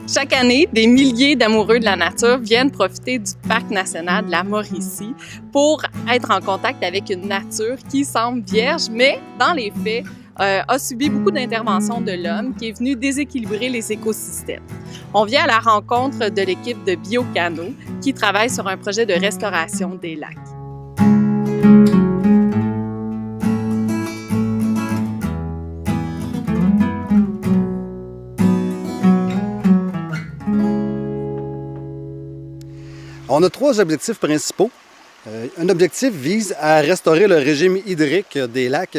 Chaque année, des milliers d'amoureux de la nature viennent profiter du Parc national de la Mauricie pour être en contact avec une nature qui semble vierge, mais dans les faits, a subi beaucoup d'interventions de l'homme qui est venu déséquilibrer les écosystèmes. On vient à la rencontre de l'équipe de Biocano qui travaille sur un projet de restauration des lacs. On a trois objectifs principaux. Un objectif vise à restaurer le régime hydrique des lacs,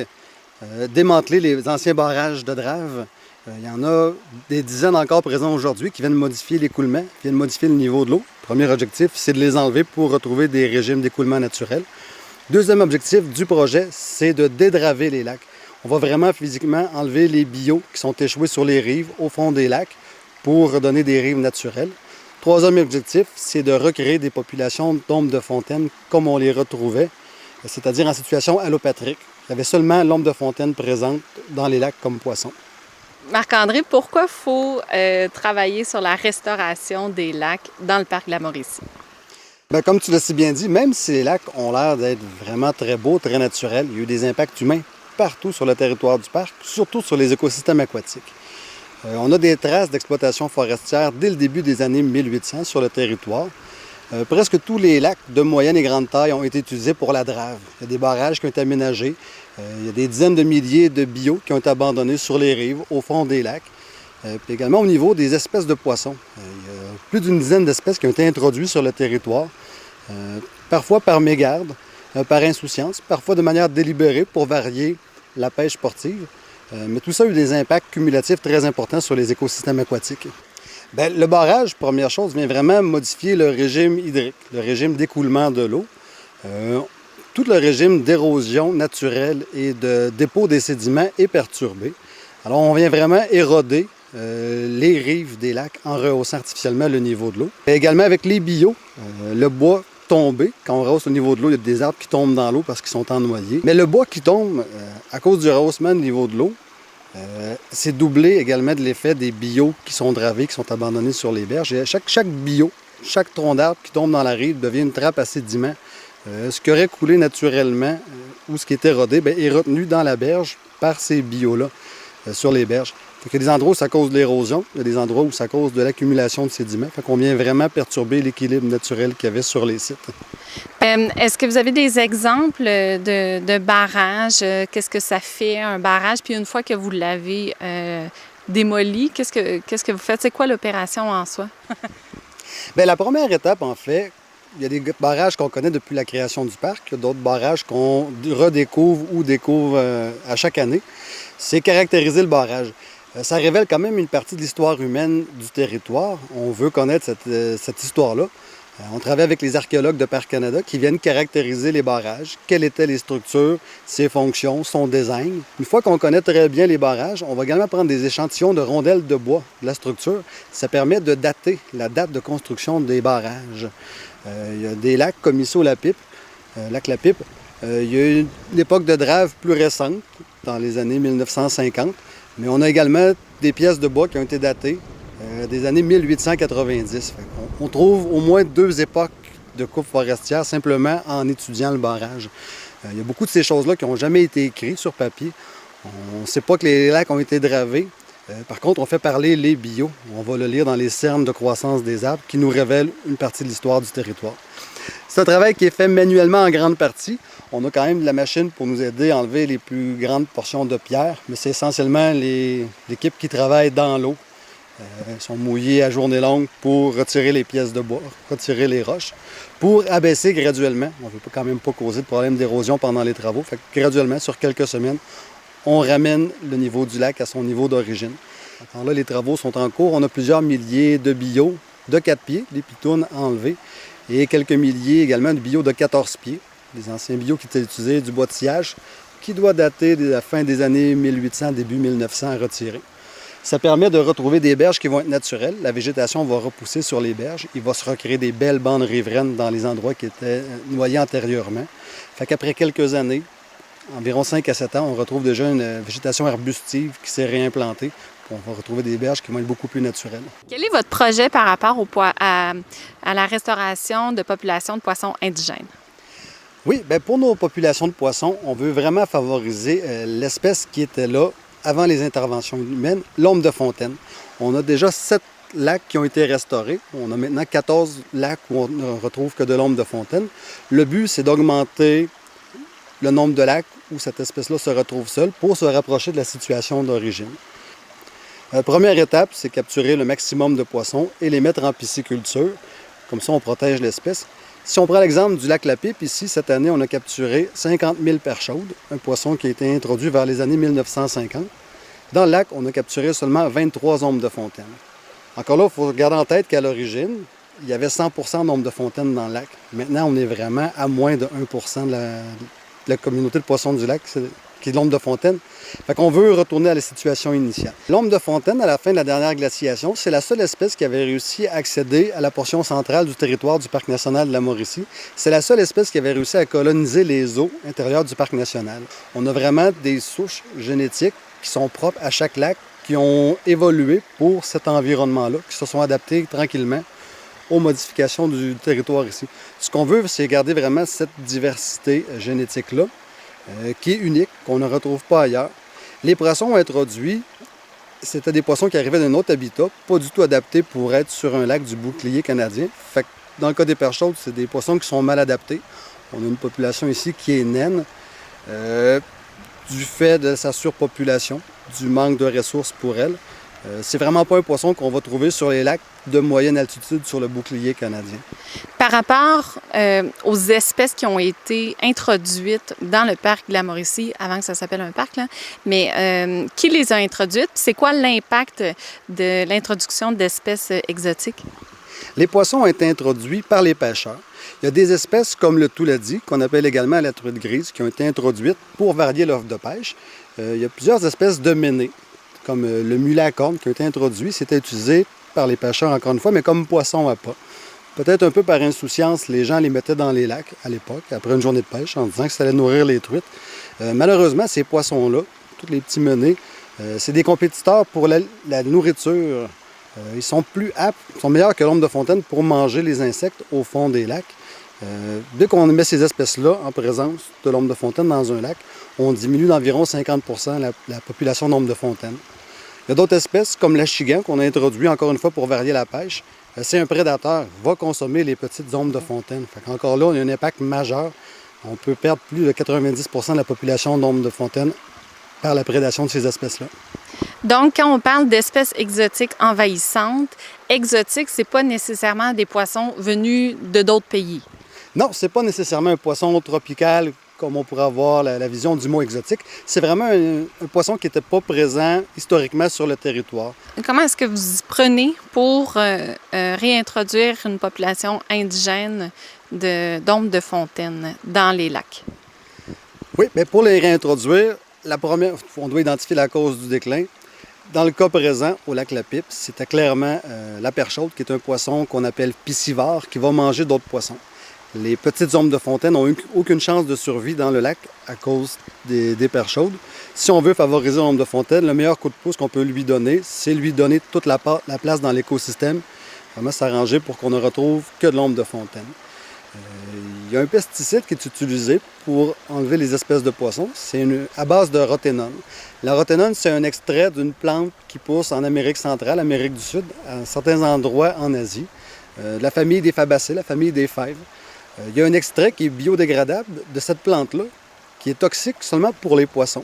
démanteler les anciens barrages de Drave. Il y en a des dizaines encore présents aujourd'hui qui viennent modifier l'écoulement, qui viennent modifier le niveau de l'eau. Premier objectif, c'est de les enlever pour retrouver des régimes d'écoulement naturels. Deuxième objectif du projet, c'est de dédraver les lacs. On va vraiment physiquement enlever les bios qui sont échoués sur les rives, au fond des lacs, pour redonner des rives naturelles. Troisième objectif, c'est de recréer des populations d'ombres de fontaine comme on les retrouvait, c'est-à-dire en situation allopatrique. Il y avait seulement l'ombre de fontaine présente dans les lacs comme poissons. Marc-André, pourquoi il faut travailler sur la restauration des lacs dans le parc de la Mauricie? Bien, comme tu l'as si bien dit, même si les lacs ont l'air d'être vraiment très beaux, très naturels, il y a eu des impacts humains partout sur le territoire du parc, surtout sur les écosystèmes aquatiques. On a des traces d'exploitation forestière dès le début des années 1800 sur le territoire. Presque tous les lacs de moyenne et grande taille ont été utilisés pour la drave. Il y a des barrages qui ont été aménagés. Il y a des dizaines de milliers de bios qui ont été abandonnés sur les rives, au fond des lacs. Puis également au niveau des espèces de poissons. Il y a plus d'une dizaine d'espèces qui ont été introduites sur le territoire, parfois par mégarde, par insouciance, parfois de manière délibérée pour varier la pêche sportive. Mais tout ça a eu des impacts cumulatifs très importants sur les écosystèmes aquatiques. Bien, le barrage, première chose, vient vraiment modifier le régime hydrique, le régime d'écoulement de l'eau. Tout le régime d'érosion naturelle et de dépôt des sédiments est perturbé. Alors, on vient vraiment éroder les rives des lacs en rehaussant artificiellement le niveau de l'eau. Et également avec les bios, le bois tombé. Quand on rehausse le niveau de l'eau, il y a des arbres qui tombent dans l'eau parce qu'ils sont ennoyés. Mais le bois qui tombe, à cause du rehaussement du niveau de l'eau, c'est doublé également de l'effet des bios qui sont dravés, qui sont abandonnés sur les berges. Et chaque bio, chaque tronc d'arbre qui tombe dans la rive devient une trappe à sédiments. Ce qui aurait coulé naturellement ou ce qui était érodé est retenu dans la berge par ces bios-là sur les berges. Il y a des endroits où ça cause de l'érosion, il y a des endroits où ça cause de l'accumulation de sédiments. Fait qu'on vient vraiment perturber l'équilibre naturel qu'il y avait sur les sites. Est-ce que vous avez des exemples de barrages? Qu'est-ce que ça fait, un barrage? Puis une fois que vous l'avez démoli, qu'est-ce que vous faites? C'est quoi l'opération en soi? Bien, la première étape, en fait, il y a des barrages qu'on connaît depuis la création du parc. Il y a d'autres barrages qu'on redécouvre ou découvre à chaque année. C'est caractériser le barrage. Ça révèle quand même une partie de l'histoire humaine du territoire. On veut connaître cette histoire-là. On travaille avec les archéologues de Parc Canada qui viennent caractériser les barrages, quelles étaient les structures, ses fonctions, son design. Une fois qu'on connaît très bien les barrages, on va également prendre des échantillons de rondelles de bois de la structure. Ça permet de dater la date de construction des barrages. Il y a des lacs comme ici au Lac-Pipe. Il y a eu une époque de drave plus récente, dans les années 1950. Mais on a également des pièces de bois qui ont été datées des années 1890. On trouve au moins deux époques de coupe forestière simplement en étudiant le barrage. Il y a beaucoup de ces choses-là qui n'ont jamais été écrites sur papier. On ne sait pas que les lacs ont été dravés. Par contre, on fait parler les bios. On va le lire dans les cernes de croissance des arbres qui nous révèlent une partie de l'histoire du territoire. C'est un travail qui est fait manuellement en grande partie. On a quand même de la machine pour nous aider à enlever les plus grandes portions de pierre, mais c'est essentiellement l'équipe qui travaille dans l'eau. Ils sont mouillés à journée longue pour retirer les pièces de bois, retirer les roches, pour abaisser graduellement. On ne veut quand même pas causer de problème d'érosion pendant les travaux. Fait que graduellement, sur quelques semaines, on ramène le niveau du lac à son niveau d'origine. Alors là, les travaux sont en cours. On a plusieurs milliers de bios de 4 pieds, les pitounes enlevées, et quelques milliers également de bios de 14 pieds. Des anciens bios qui étaient utilisés, du bois de sciage, qui doit dater de la fin des années 1800, début 1900 à retirer. Ça permet de retrouver des berges qui vont être naturelles. La végétation va repousser sur les berges. Il va se recréer des belles bandes riveraines dans les endroits qui étaient noyés antérieurement. Fait qu'après quelques années, environ 5 à 7 ans, on retrouve déjà une végétation arbustive qui s'est réimplantée On va retrouver des berges qui vont être beaucoup plus naturelles. Quel est votre projet par rapport à la restauration de populations de poissons indigènes? Oui, bien pour nos populations de poissons, on veut vraiment favoriser l'espèce qui était là avant les interventions humaines, l'ombre de fontaine. On a déjà 7 lacs qui ont été restaurés. On a maintenant 14 lacs où on ne retrouve que de l'ombre de fontaine. Le but, c'est d'augmenter le nombre de lacs où cette espèce-là se retrouve seule pour se rapprocher de la situation d'origine. La première étape, c'est capturer le maximum de poissons et les mettre en pisciculture. Comme ça, on protège l'espèce. Si on prend l'exemple du lac La Pipe, ici, cette année, on a capturé 50 000 perches chaudes, un poisson qui a été introduit vers les années 1950. Dans le lac, on a capturé seulement 23 ombres de fontaine. Encore là, il faut garder en tête qu'à l'origine, il y avait 100% d'ombres de fontaine dans le lac. Maintenant, on est vraiment à moins de 1% de la communauté de poissons du lac, qui est l'ombre de fontaine. Fait qu'on veut retourner à la situation initiale. L'ombre de fontaine, à la fin de la dernière glaciation, c'est la seule espèce qui avait réussi à accéder à la portion centrale du territoire du Parc national de la Mauricie. C'est la seule espèce qui avait réussi à coloniser les eaux intérieures du Parc national. On a vraiment des souches génétiques qui sont propres à chaque lac, qui ont évolué pour cet environnement-là, qui se sont adaptés tranquillement aux modifications du territoire ici. Ce qu'on veut, c'est garder vraiment cette diversité génétique-là, qui est unique, qu'on ne retrouve pas ailleurs. Les poissons introduits, c'était des poissons qui arrivaient d'un autre habitat, pas du tout adaptés pour être sur un lac du bouclier canadien. Fait que dans le cas des perches chaudes, c'est des poissons qui sont mal adaptés. On a une population ici qui est naine, du fait de sa surpopulation, du manque de ressources pour elle. C'est vraiment pas un poisson qu'on va trouver sur les lacs de moyenne altitude sur le bouclier canadien. Par rapport aux espèces qui ont été introduites dans le parc de la Mauricie, avant que ça s'appelle un parc, là, mais qui les a introduites? C'est quoi l'impact de l'introduction d'espèces exotiques? Les poissons ont été introduits par les pêcheurs. Il y a des espèces comme le touladi, qu'on appelle également la truite grise, qui ont été introduites pour varier l'offre de pêche. Il y a plusieurs espèces de ménés, comme le mulet à cornes qui a été introduit. C'était utilisé par les pêcheurs, encore une fois, mais comme poisson à pas. Peut-être un peu par insouciance, les gens les mettaient dans les lacs à l'époque, après une journée de pêche, en disant que ça allait nourrir les truites. Malheureusement, ces poissons-là, tous les petits menés, c'est des compétiteurs pour la nourriture. Ils sont plus aptes, sont meilleurs que l'ombre de fontaine pour manger les insectes au fond des lacs. Dès qu'on met ces espèces-là en présence de l'ombre de fontaine dans un lac, on diminue d'environ 50% la population d'ombre de fontaine. Il y a d'autres espèces, comme l'achigan, qu'on a introduit encore une fois pour varier la pêche. C'est un prédateur, il va consommer les petites ombres de fontaine. Encore là, on a un impact majeur. On peut perdre plus de 90% de la population d'ombres de fontaine par la prédation de ces espèces-là. Donc, quand on parle d'espèces exotiques envahissantes, exotiques, c'est pas nécessairement des poissons venus de d'autres pays. Non, c'est pas nécessairement un poisson tropical comme on pourrait avoir la vision du mot exotique. C'est vraiment un poisson qui n'était pas présent historiquement sur le territoire. Comment est-ce que vous y prenez pour réintroduire une population indigène d'ombres de fontaine dans les lacs? Oui, mais pour les réintroduire, on doit identifier la cause du déclin. Dans le cas présent, au lac La Pipe, c'était clairement la perche chaude, qui est un poisson qu'on appelle piscivore, qui va manger d'autres poissons. Les petites ombres de fontaine n'ont aucune chance de survie dans le lac à cause des perches chaudes. Si on veut favoriser l'ombre de fontaine, le meilleur coup de pouce qu'on peut lui donner, c'est lui donner toute la place dans l'écosystème, vraiment s'arranger pour qu'on ne retrouve que de l'ombre de fontaine. Il y a un pesticide qui est utilisé pour enlever les espèces de poissons. C'est à base de roténone. La roténone, c'est un extrait d'une plante qui pousse en Amérique centrale, Amérique du Sud, à certains endroits en Asie, de la famille des fabacées, la famille des fèves. Il y a un extrait qui est biodégradable de cette plante-là, qui est toxique seulement pour les poissons.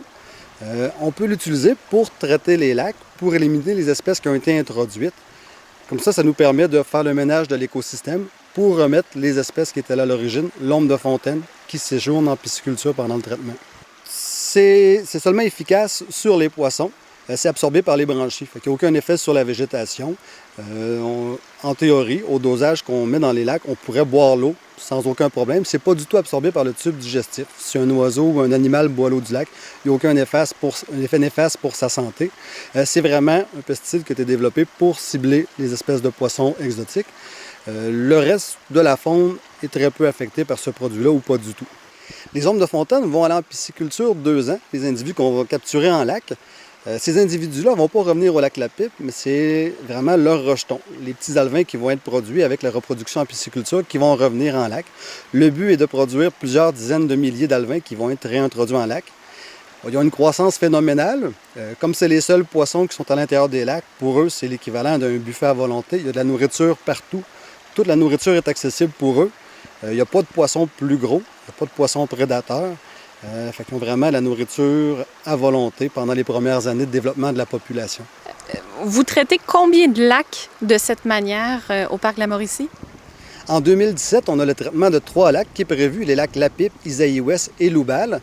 On peut l'utiliser pour traiter les lacs, pour éliminer les espèces qui ont été introduites. Comme ça nous permet de faire le ménage de l'écosystème pour remettre les espèces qui étaient là à l'origine, l'ombre de fontaine, qui séjourne en pisciculture pendant le traitement. C'est seulement efficace sur les poissons. C'est absorbé par les branchies. Il n'y a aucun effet sur la végétation. En théorie, au dosage qu'on met dans les lacs, on pourrait boire l'eau sans aucun problème. Ce n'est pas du tout absorbé par le tube digestif. Si un oiseau ou un animal boit l'eau du lac, il n'y a aucun effet néfaste pour sa santé. C'est vraiment un pesticide qui a été développé pour cibler les espèces de poissons exotiques. Le reste de la faune est très peu affecté par ce produit-là ou pas du tout. Les ombres de fontaine vont aller en pisciculture 2 ans, les individus qu'on va capturer en lac. Ces individus-là ne vont pas revenir au lac La Pipe, mais c'est vraiment leurs rejetons, les petits alevins qui vont être produits avec la reproduction en pisciculture qui vont revenir en lac. Le but est de produire plusieurs dizaines de milliers d'alevins qui vont être réintroduits en lac. Ils ont une croissance phénoménale. Comme c'est les seuls poissons qui sont à l'intérieur des lacs, pour eux, c'est l'équivalent d'un buffet à volonté. Il y a de la nourriture partout. Toute la nourriture est accessible pour eux. Il n'y a pas de poissons plus gros, il n'y a pas de poissons prédateurs. Fait qu'ils ont vraiment la nourriture à volonté pendant les premières années de développement de la population. Vous traitez combien de lacs de cette manière au parc La Mauricie? En 2017, on a le traitement de 3 lacs qui est prévu, les lacs La Pipe, Isaïe-Ouest et Loubal.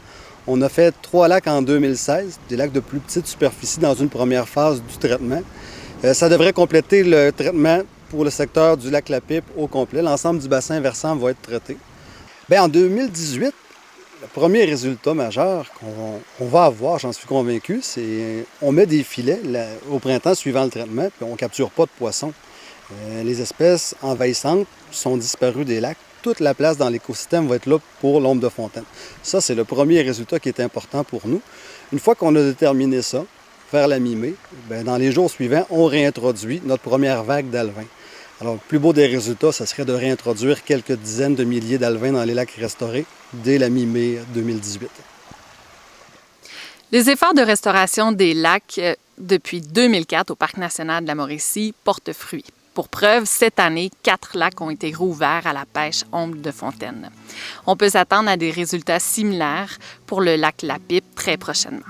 On a fait 3 lacs en 2016, des lacs de plus petite superficie dans une première phase du traitement. Ça devrait compléter le traitement pour le secteur du lac La Pipe au complet. L'ensemble du bassin versant va être traité. Bien, en 2018, le premier résultat majeur qu'on va avoir, j'en suis convaincu, c'est qu'on met des filets au printemps suivant le traitement, puis on ne capture pas de poissons. Les espèces envahissantes sont disparues des lacs. Toute la place dans l'écosystème va être là pour l'ombre de fontaine. Ça, c'est le premier résultat qui est important pour nous. Une fois qu'on a déterminé ça, vers la mi-mai, dans les jours suivants, on réintroduit notre première vague d'alevins. Alors, le plus beau des résultats, ce serait de réintroduire quelques dizaines de milliers d'alevins dans les lacs restaurés dès la mi-mai 2018. Les efforts de restauration des lacs depuis 2004 au Parc national de la Mauricie portent fruit. Pour preuve, cette année, 4 lacs ont été rouverts à la pêche ombre de fontaine. On peut s'attendre à des résultats similaires pour le lac La Pipe très prochainement.